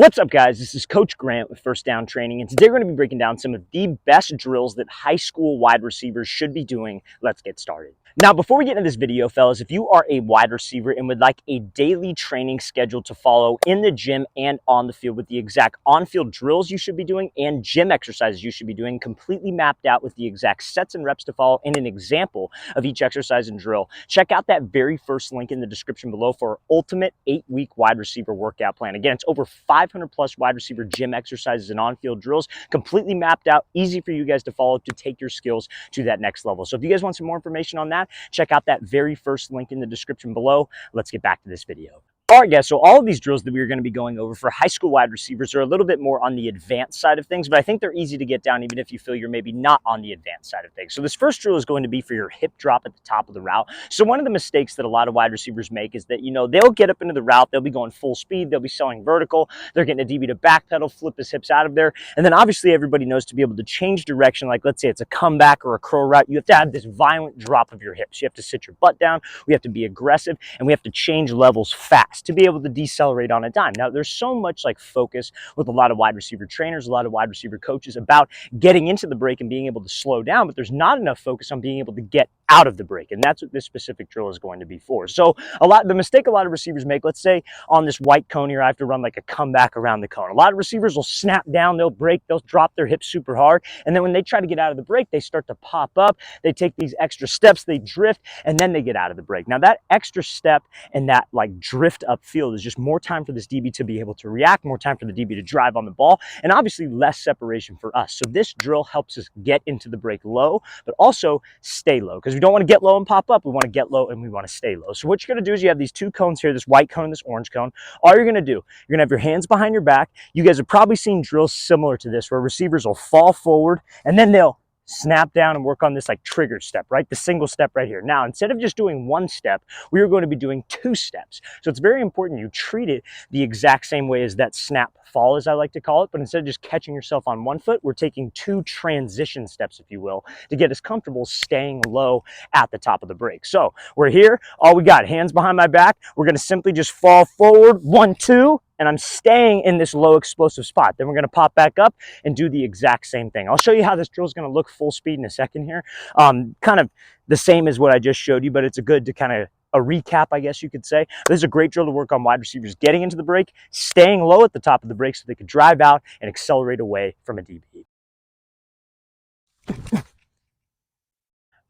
What's up, guys? This is Coach Grant with First Down Training, and today we're going to be breaking down some of the best drills that high school wide receivers should be doing. Let's get started. Now, before we get into this video, fellas, if you are a wide receiver and would like a daily training schedule to follow in the gym and on the field with the exact on-field drills you should be doing and gym exercises you should be doing, completely mapped out with the exact sets and reps to follow and an example of each exercise and drill, check out that very first link in the description below for our ultimate 8-week wide receiver workout plan. Again, it's over 500 plus wide receiver gym exercises and on-field drills, completely mapped out, easy for you guys to follow to take your skills to that next level. So if you guys want some more information on that, check out that very first link in the description below. Let's get back to this video. All right, guys, so all of these drills that we are going to be going over for high school wide receivers are a little bit more on the advanced side of things, but I think they're easy to get down even if you feel you're maybe not on the advanced side of things. So this first drill is going to be for your hip drop at the top of the route. So one of the mistakes that a lot of wide receivers make is that, they'll get up into the route, they'll be going full speed, they'll be selling vertical, they're getting a DB to backpedal, flip his hips out of there, and then obviously everybody knows to be able to change direction, like let's say it's a comeback or a curl route, you have to have this violent drop of your hips. You have to sit your butt down, we have to be aggressive, and we have to change levels fast to be able to decelerate on a dime. Now, there's so much focus with a lot of wide receiver trainers, a lot of wide receiver coaches about getting into the break and being able to slow down, but there's not enough focus on being able to get out of the break, and that's what this specific drill is going to be for. So the mistake a lot of receivers make, let's say on this white cone here, I have to run like a comeback around the cone. A lot of receivers will snap down, they'll break, they'll drop their hips super hard, and then when they try to get out of the break, they start to pop up, they take these extra steps, they drift, and then they get out of the break. Now that extra step and that drift upfield is just more time for this DB to be able to react, more time for the DB to drive on the ball, and obviously less separation for us. So this drill helps us get into the break low, but also stay low, because we don't want to get low and pop up. We want to get low and we want to stay low. So what you're going to do is you have these two cones here, this white cone and this orange cone. All you're going to do, you're going to have your hands behind your back. You guys have probably seen drills similar to this where receivers will fall forward and then they'll snap down and work on this trigger step, right? The single step right here. Now, instead of just doing one step, we are going to be doing two steps. So it's very important you treat it the exact same way as that snap fall, as I like to call it, but instead of just catching yourself on one foot, we're taking two transition steps, if you will, to get us comfortable staying low at the top of the break. So we're here, all we got, hands behind my back. We're going to simply just fall forward, 1, 2, and I'm staying in this low explosive spot. Then we're going to pop back up and do the exact same thing. I'll show you how this drill is going to look full speed in a second here. Kind of the same as what I just showed you, but it's a good to kind of a recap, I guess you could say. This is a great drill to work on wide receivers getting into the break, staying low at the top of the break so they could drive out and accelerate away from a DB.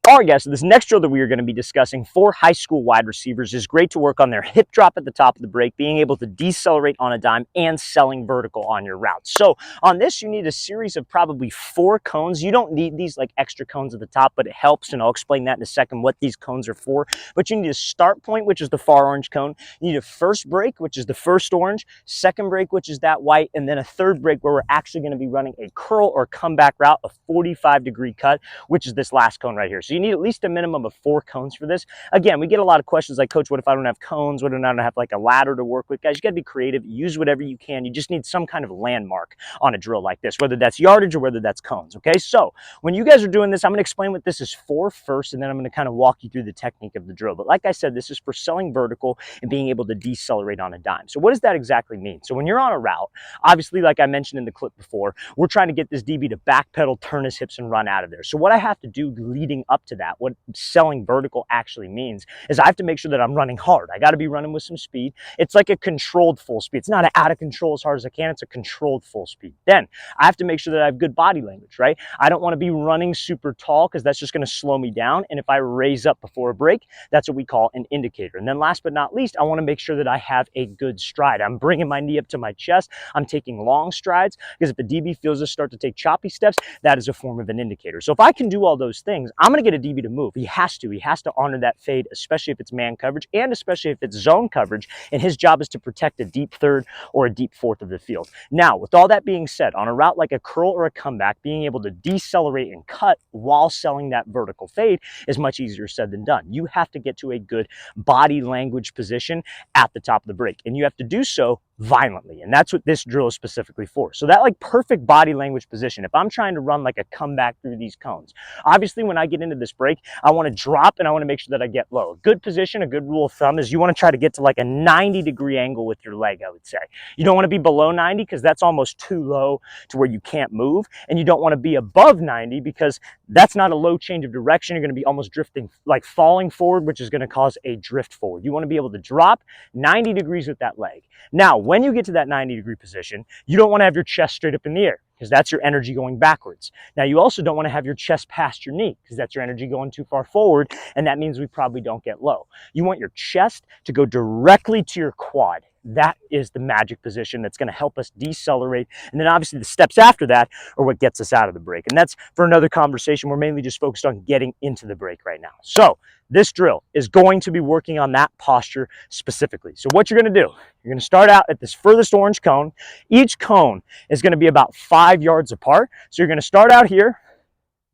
All right, guys, so this next drill that we are going to be discussing for high school wide receivers is great to work on their hip drop at the top of the break, being able to decelerate on a dime, and selling vertical on your routes. So on this, you need a series of probably 4 cones. You don't need these extra cones at the top, but it helps, and I'll explain that in a second what these cones are for. But you need a start point, which is the far orange cone. You need a first break, which is the first orange, second break, which is that white, and then a third break where we're actually going to be running a curl or comeback route, a 45-degree cut, which is this last cone right here. So you need at least a minimum of 4 cones for this. Again, we get a lot of questions like, Coach, what if I don't have cones? What if I don't have a ladder to work with? Guys, you got to be creative. Use whatever you can. You just need some kind of landmark on a drill like this, whether that's yardage or whether that's cones, okay? So when you guys are doing this, I'm going to explain what this is for first, and then I'm going to kind of walk you through the technique of the drill. But like I said, this is for selling vertical and being able to decelerate on a dime. So what does that exactly mean? So when you're on a route, obviously, like I mentioned in the clip before, we're trying to get this DB to backpedal, turn his hips, and run out of there. So what I have to do leading up to that, what selling vertical actually means, is I have to make sure that I'm running hard. I got to be running with some speed. It's like a controlled full speed. It's not an out of control as hard as I can. It's a controlled full speed. Then I have to make sure that I have good body language, right? I don't want to be running super tall because that's just going to slow me down. And if I raise up before a break, that's what we call an indicator. And then last but not least, I want to make sure that I have a good stride. I'm bringing my knee up to my chest. I'm taking long strides, because if a DB feels us start to take choppy steps, that is a form of an indicator. So if I can do all those things, I'm going to get a DB to move. He has to honor that fade, especially if it's man coverage and especially if it's zone coverage, and his job is to protect a deep third or a deep fourth of the field. Now, with all that being said, on a route like a curl or a comeback, being able to decelerate and cut while selling that vertical fade is much easier said than done. You have to get to a good body language position at the top of the break, and you have to do so violently. And that's what this drill is specifically for. So that like perfect body language position, if I'm trying to run like a comeback through these cones, obviously when I get into this break, I want to drop and I want to make sure that I get low. A good position, a good rule of thumb is you want to try to get to like a 90-degree angle with your leg, I would say. You don't want to be below 90 because that's almost too low to where you can't move. And you don't want to be above 90 because that's not a low change of direction. You're going to be almost drifting, like falling forward, which is going to cause a drift forward. You want to be able to drop 90 degrees with that leg. Now, when you get to that 90-degree position, you don't want to have your chest straight up in the air because that's your energy going backwards. Now, you also don't want to have your chest past your knee because that's your energy going too far forward, and that means we probably don't get low. You want your chest to go directly to your quad. That is the magic position that's going to help us decelerate. And then obviously the steps after that are what gets us out of the break. And that's for another conversation. We're mainly just focused on getting into the break right now. So this drill is going to be working on that posture specifically. So what you're going to do, you're going to start out at this furthest orange cone. Each cone is going to be about 5 yards apart. So you're going to start out here.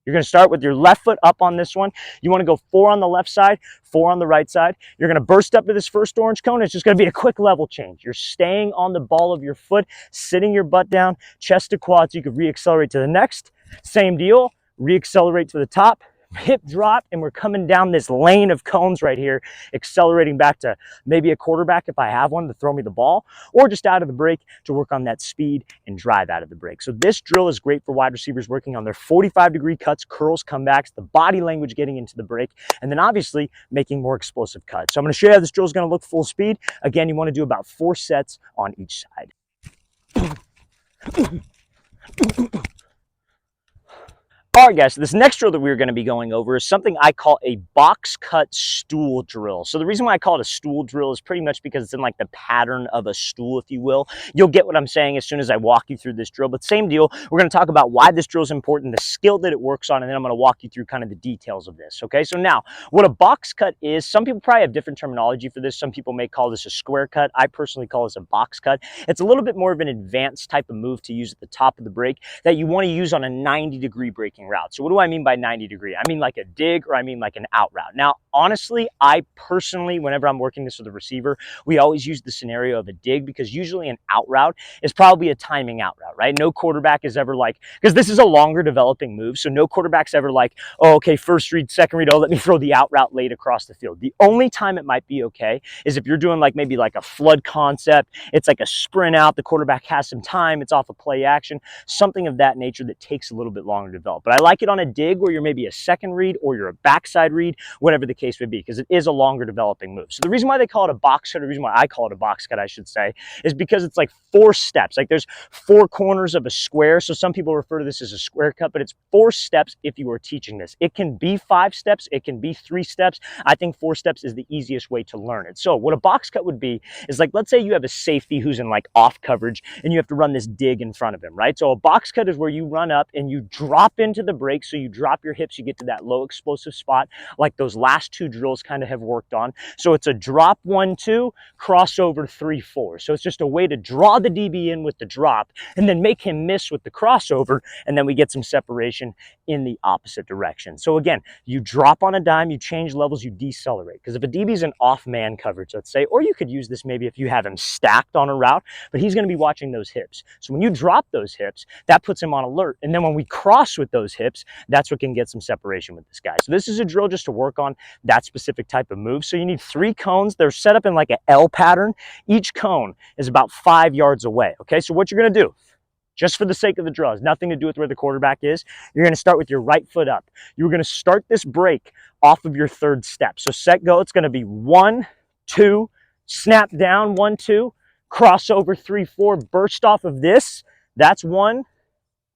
You're going to start with your left foot up on this one. You want to go 4 on the left side, 4 on the right side. You're going to burst up to this first orange cone. It's just going to be a quick level change. You're staying on the ball of your foot, sitting your butt down, chest to quad, so you can re-accelerate to the next. Same deal, re-accelerate to the top, hip drop, and we're coming down this lane of cones right here, accelerating back to maybe a quarterback if I have one to throw me the ball, or just out of the break to work on that speed and drive out of the break. So this drill is great for wide receivers working on their 45-degree cuts, curls, comebacks, the body language getting into the break, and then obviously making more explosive cuts. So I'm going to show you how this drill is going to look full speed. Again, you want to do about 4 sets on each side. All right, guys, so this next drill that we're going to be going over is something I call a box cut stool drill. So the reason why I call it a stool drill is pretty much because it's in like the pattern of a stool, if you will. You'll get what I'm saying as soon as I walk you through this drill, but same deal. We're going to talk about why this drill is important, the skill that it works on, and then I'm going to walk you through kind of the details of this, okay? So now, what a box cut is, some people probably have different terminology for this. Some people may call this a square cut. I personally call this a box cut. It's a little bit more of an advanced type of move to use at the top of the break that you want to use on a 90-degree breaking route. So what do I mean by 90 degree? I mean like a dig, or I mean like an out route. Now, honestly, I personally, whenever I'm working this with a receiver, we always use the scenario of a dig because usually an out route is probably a timing out route, right? No quarterback is ever like, because this is a longer developing move, so no quarterback's ever like, oh, okay, first read, second read, oh, let me throw the out route late across the field. The only time it might be okay is if you're doing like maybe like a flood concept, it's like a sprint out, the quarterback has some time, it's off a play action, something of that nature that takes a little bit longer to develop. But I like it on a dig where you're maybe a second read or you're a backside read, whatever the case may be, because it is a longer developing move. So the reason why they call it a box cut, or the reason why I call it a box cut, I should say, is because it's like 4 steps. Like there's 4 corners of a square. So some people refer to this as a square cut, but it's 4 steps if you are teaching this. It can be 5 steps. It can be 3 steps. I think 4 steps is the easiest way to learn it. So what a box cut would be is like, let's say you have a safety who's in like off coverage and you have to run this dig in front of him, right? So a box cut is where you run up and you drop into the break. So you drop your hips, you get to that low explosive spot like those last 2 drills kind of have worked on. So it's a drop 1, 2, crossover 3, 4. So it's just a way to draw the DB in with the drop and then make him miss with the crossover, and then we get some separation in the opposite direction. So again, you drop on a dime, you change levels, you decelerate. Because if a DB is in off man coverage, let's say, or you could use this maybe if you have him stacked on a route, but he's going to be watching those hips. So when you drop those hips, that puts him on alert. And then when we cross with those hips, that's what can get some separation with this guy. So this is a drill just to work on that specific type of move. So you need 3 cones. They're set up in like an L pattern. Each cone is about 5 yards away. Okay, so what you're going to do, just for the sake of the drill, has nothing to do with where the quarterback is. You're going to start with your right foot up. You're going to start this break off of your 3rd step. So set, go. It's going to be 1, 2, snap down, 1, 2, crossover 3, 4, burst off of this. That's 1,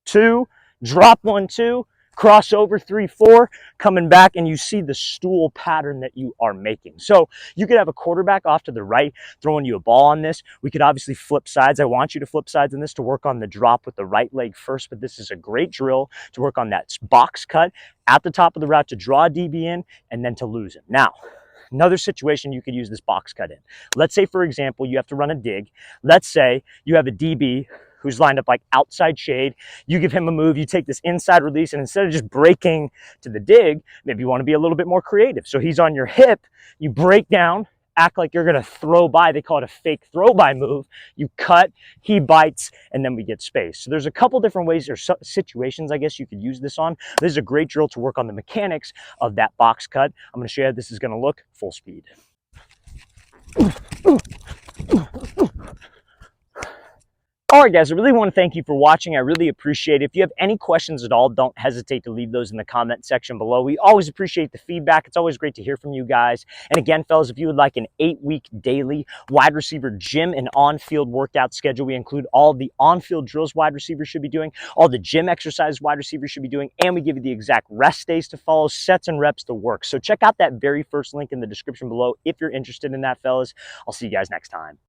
2, drop 1, 2, crossover 3, 4, coming back, and you see the stool pattern that you are making. So you could have a quarterback off to the right throwing you a ball on this. We could obviously flip sides. I want you to flip sides in this to work on the drop with the right leg first, but this is a great drill to work on that box cut at the top of the route to draw a DB in and then to lose him. Now, another situation you could use this box cut in. Let's say, for example, you have to run a dig. Let's say you have a DB who's lined up like outside shade. You give him a move, you take this inside release, and instead of just breaking to the dig, maybe you want to be a little bit more creative. So he's on your hip, you break down act like you're going to throw by. They call it a fake throw by move. You cut, he bites, and then we get space. So there's a couple different ways or situations, I guess, you could use this on. This is a great drill to work on the mechanics of that box cut. I'm going to show you how this is going to look full speed. All right, guys, I really want to thank you for watching. I really appreciate it. If you have any questions at all, don't hesitate to leave those in the comment section below. We always appreciate the feedback. It's always great to hear from you guys. And again, fellas, if you would like an 8-week daily wide receiver gym and on-field workout schedule, we include all the on-field drills wide receivers should be doing, all the gym exercises wide receivers should be doing, and we give you the exact rest days to follow, sets and reps to work. So check out that very first link in the description below if you're interested in that, fellas. I'll see you guys next time.